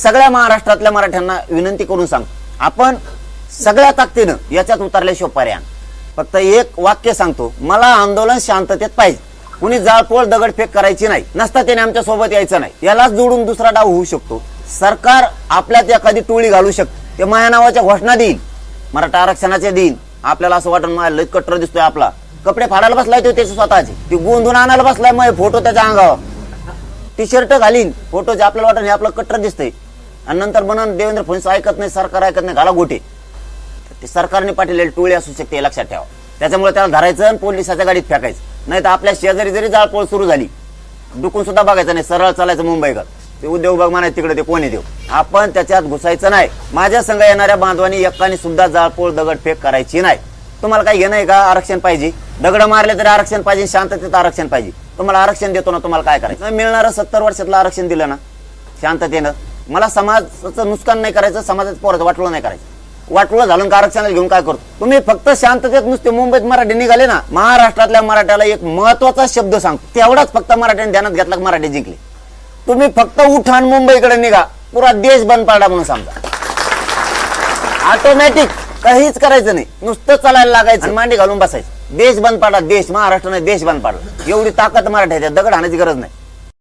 सगळ्या महाराष्ट्रातल्या मराठ्यांना विनंती करून सांग, आपण सगळ्या ताकदीनं याच्यात उतरल्याशिवाय पर्याय. फक्त एक वाक्य सांगतो, मला आंदोलन शांततेत पाहिजे. कुणी जाळपोळ दगडफेक करायची नाही, नसता त्याने आमच्या सोबत यायचं नाही. यालाच जोडून दुसरा डाव होऊ शकतो. सरकार आपल्यात एखादी टोळी घालू शकते, ते माया नावाच्या घोषणा देईल, मराठा आरक्षणाचे देईल. आपल्याला असं वाटून मला लई कट्टर दिसतोय, आपला कपडे फाडायला बसलाय तो त्याचे स्वतःचे, ती गोंधून आणायला बसलाय, मग फोटो त्याच्या अंगावर टी शर्ट घालीन फोटोचे, आपल्याला वाटत हे आपलं कट्टर दिसतंय. आणि नंतर म्हणून देवेंद्र फडणवीस ऐकत नाही, सरकार ऐकत नाही, घाला गोटे. ते सरकारने पाठवलेली टोळी असू शकते, हे लक्षात ठेवा. त्याच्यामुळे त्याला धरायचं आणि पोलिसाच्या गाडीत फेकायचं. नाही तर आपल्या शेजारी जरी जाळपोळ सुरू झाली, डुकून सुद्धा बघायचं नाही, सरळ चालायचं मुंबईकर. ते उद्योग विभाग म्हणायचं तिकडे, ते कोणी देऊ, आपण त्याच्यात घुसायचं नाही. माझ्या संघ येणाऱ्या बांधवांनी एकाने सुद्धा जाळपोळ दगडफेक करायची नाही. तुम्हाला काही घेणं आहे का? आरक्षण पाहिजे, दगड मारले तरी आरक्षण पाहिजे, शांततेत आरक्षण पाहिजे. तुम्हाला आरक्षण देतो ना, तुम्हाला काय करायचं? मिळणारं 70 वर्षातलं आरक्षण दिलं ना शांततेनं. मला समाजाचं नुकसान नाही करायचं, समाजाचं पोराचं वाटलं नाही करायचं. वाटलं झालं का आरक्षणाला घेऊन काय करतो? तुम्ही फक्त शांततेत नुसते मुंबईत मराठी निघाले ना, महाराष्ट्रातल्या मराठ्याला एक महत्वाचा शब्द सांगतो, तेवढाच फक्त मराठ्याने ध्यानात घेतला, मराठी जिंकले. तुम्ही फक्त उठाण मुंबईकडे निघा, पुरा देश बंद पाडला म्हणून समजा. ऑटोमॅटिक काहीच करायचं नाही, नुसतं चालायला लागायचं, मांडी घालून बसायचं. देश बंद पाडा, देश, महाराष्ट्राने देश बंद पाडला. एवढी ताकद मराठ्याच्या, दगड हाणायची गरज नाही.